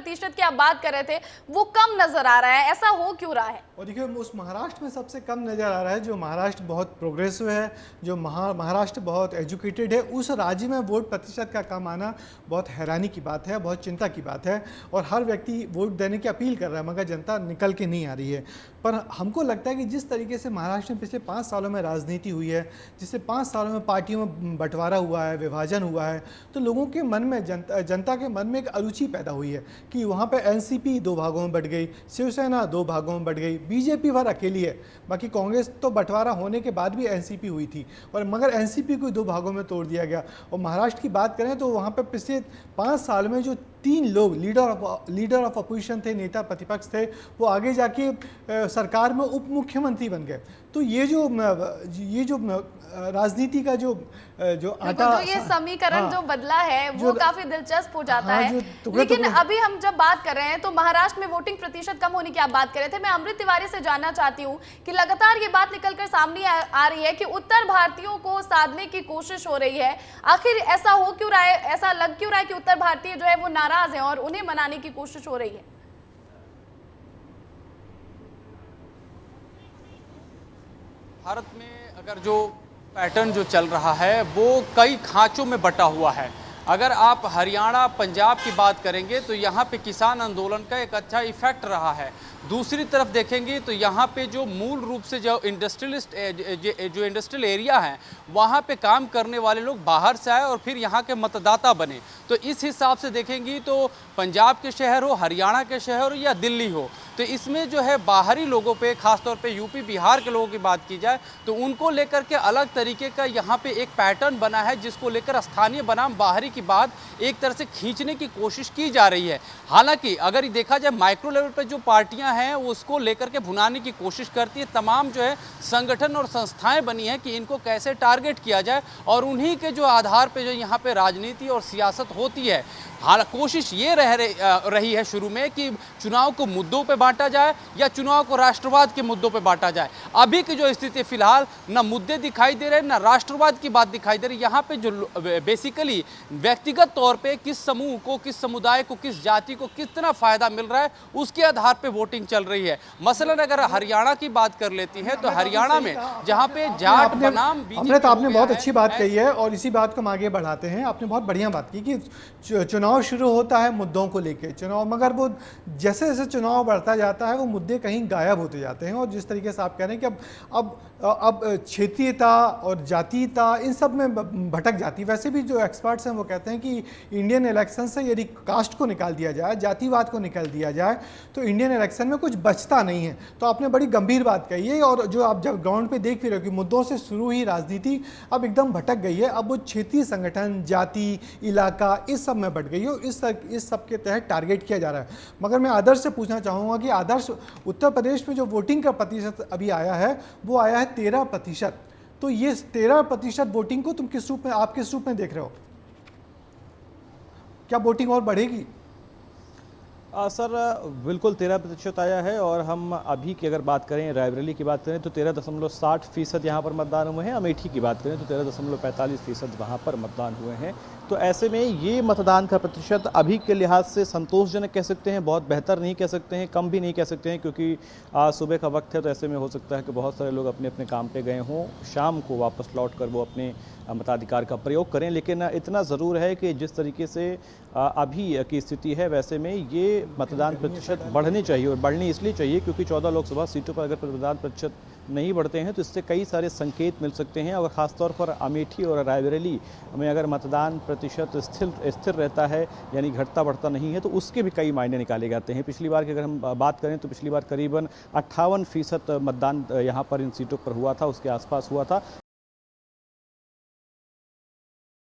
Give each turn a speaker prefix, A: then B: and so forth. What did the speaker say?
A: प्रतिशत की आप बात कर रहे थे वो कम नजर आ रहा है, ऐसा हो क्यों रहा है?
B: और देखिए उस महाराष्ट्र में सबसे कम नज़र आ रहा है, जो महाराष्ट्र बहुत प्रोग्रेसिव है, जो महाराष्ट्र बहुत एजुकेटेड है, उस राज्य में वोट प्रतिशत का कम आना बहुत हैरानी की बात है, बहुत चिंता की बात है। और हर व्यक्ति वोट देने की अपील कर रहा है मगर जनता निकल के नहीं आ रही है। पर हमको लगता है कि जिस तरीके से महाराष्ट्र में पिछले 5 सालों में राजनीति हुई है, जिससे 5 सालों में पार्टियों में बंटवारा हुआ है, विभाजन हुआ है, तो लोगों के मन में जनता के मन में एक अरुचि पैदा हुई है कि वहाँ पे एनसीपी 2 भागों में बंट गई, शिवसेना 2 भागों में बंट गई, बीजेपी भर अकेली है। बाकी कांग्रेस तो बंटवारा होने के बाद भी एनसीपी हुई थी, और मगर एनसीपी को 2 भागों में तोड़ दिया गया। और महाराष्ट्र की बात करें तो वहाँ पे पिछले 5 साल में जो 3 लोग लीडर ऑफ अपोजिशन थे, नेता प्रतिपक्ष थे, वो आगे जाके सरकार में उप मुख्यमंत्री बन गए। तो ये जो राजनीति का जो आटा,
A: जो ये समीकरण जो बदला है वो काफी दिलचस्प हो जाता है। लेकिन अभी हम जब बात कर रहे हैं तो महाराष्ट्र में वोटिंग प्रतिशत कम होने की आप बात कर रहे थे, मैं अमृत तिवारी से जानना चाहती हूँ कि लगातार ये बात निकलकर सामने आ रही है कि उत्तर भारतीयों को साधने की कोशिश हो रही है। आखिर ऐसा हो क्यों रहा है, ऐसा लग क्यों रहा है कि उत्तर भारतीय जो है वो नाराज है और उन्हें मनाने की कोशिश हो रही है?
C: भारत में अगर जो पैटर्न जो चल रहा है वो कई खांचों में बटा हुआ है। अगर आप हरियाणा, पंजाब की बात करेंगे तो यहाँ पे किसान आंदोलन का एक अच्छा इफेक्ट रहा है। दूसरी तरफ देखेंगे तो यहाँ पे जो मूल रूप से जो इंडस्ट्रियल एरिया है वहाँ पे काम करने वाले लोग बाहर से आए और फिर यहाँ के मतदाता बने। तो इस हिसाब से देखेंगी तो पंजाब के शहर हो, हरियाणा के शहर हो या दिल्ली हो, तो इसमें जो है बाहरी लोगों पे, खासतौर पे यूपी बिहार के लोगों की बात की जाए तो उनको लेकर के अलग तरीके का यहाँ पे एक पैटर्न बना है, जिसको लेकर स्थानीय बनाम बाहरी की बात एक तरह से खींचने की कोशिश की जा रही है। हालांकि अगर देखा जाए माइक्रो लेवल पर जो पार्टियां हैं उसको लेकर के भुनाने की कोशिश करती है। तमाम जो है संगठन और संस्थाएं बनी हैं कि इनको कैसे टारगेट किया जाए और उन्हीं के जो आधार पर जो यहाँ पे राजनीति और सियासत होती है। हालांकि कोशिश ये रही है शुरू में कि चुनाव को मुद्दों पे बांटा जाए या चुनाव को राष्ट्रवाद के मुद्दों पे बांटा जाए। अभी की जो स्थिति फिलहाल ना मुद्दे दिखाई दे रहे, ना राष्ट्रवाद की बात दिखाई दे रही। यहाँ पे जो बेसिकली व्यक्तिगत तौर पे किस समूह को, किस समुदाय को, किस जाति को कितना फायदा मिल रहा है उसके आधार पे वोटिंग चल रही है। मसलन अगर हरियाणा की बात कर लेती है तो हरियाणा में जहाँ पे जाट बनाम
B: अमृत, आपने बहुत अच्छी बात कही है और इसी बात को हम आगे बढ़ाते हैं। आपने बहुत बढ़िया बात की कि चुनाव शुरू होता है मुद्दों को लेकर चुनाव, मगर वो जैसे जैसे चुनाव बढ़ता जाता है वो मुद्दे कहीं गायब होते जाते हैं। और जिस तरीके से आप कह रहे हैं कि अब क्षेत्रीयता और जातीयता इन सब में भटक जाती है। वैसे भी जो एक्सपर्ट्स हैं वो कहते हैं कि इंडियन इलेक्शन से यदि कास्ट को निकाल दिया जाए, जातिवाद को निकाल दिया जाए, तो इंडियन इलेक्शन में कुछ बचता नहीं है। तो आपने बड़ी गंभीर बात कही है और जो आप जब ग्राउंड पे देख भी रहे हो कि मुद्दों से शुरू ही राजनीति अब एकदम भटक गई है। अब वो क्षेत्रीय संगठन, जाति, इलाका इस सब में बढ़ गई है और इस सब के तहत टारगेट किया जा रहा है। मगर मैं आदर्श से पूछना चाहूँगा कि आदर्श, उत्तर प्रदेश में जो वोटिंग का प्रतिशत अभी आया है वो आया है 13%। तो ये 13% वोटिंग को तुम किस रूप में, आप किस रूप में देख रहे हो? क्या वोटिंग और बढ़ेगी?
D: सर बिल्कुल 13% आया है और हम अभी की अगर बात करें, रायबरेली की बात करें तो 13.60% यहाँ पर मतदान हुए हैं। अमेठी की बात करें तो 13.45% वहाँ पर मतदान हुए हैं। तो ऐसे में ये मतदान का प्रतिशत अभी के लिहाज से संतोषजनक कह सकते हैं, बहुत बेहतर नहीं कह सकते हैं, कम भी नहीं कह सकते हैं, क्योंकि सुबह का वक्त है। तो ऐसे में हो सकता है कि बहुत सारे लोग अपने अपने काम पे गए हों, शाम को वापस लौट कर वो अपने मताधिकार का प्रयोग करें। लेकिन इतना ज़रूर है कि जिस तरीके से अभी की स्थिति है वैसे में ये मतदान प्रतिशत बढ़ने चाहिए, और बढ़नी इसलिए चाहिए क्योंकि 14 लोकसभा सीटों पर अगर मतदान प्रतिशत नहीं बढ़ते हैं तो इससे कई सारे संकेत मिल सकते हैं। और ख़ासतौर पर अमेठी और रायबरेली में अगर मतदान प्रतिशत स्थिर रहता है, यानी घटता बढ़ता नहीं है, तो उसके भी कई मायने निकाले जाते हैं। पिछली बार की अगर हम बात करें तो पिछली बार करीबन 58% मतदान यहाँ पर इन सीटों पर हुआ था, उसके आसपास हुआ था।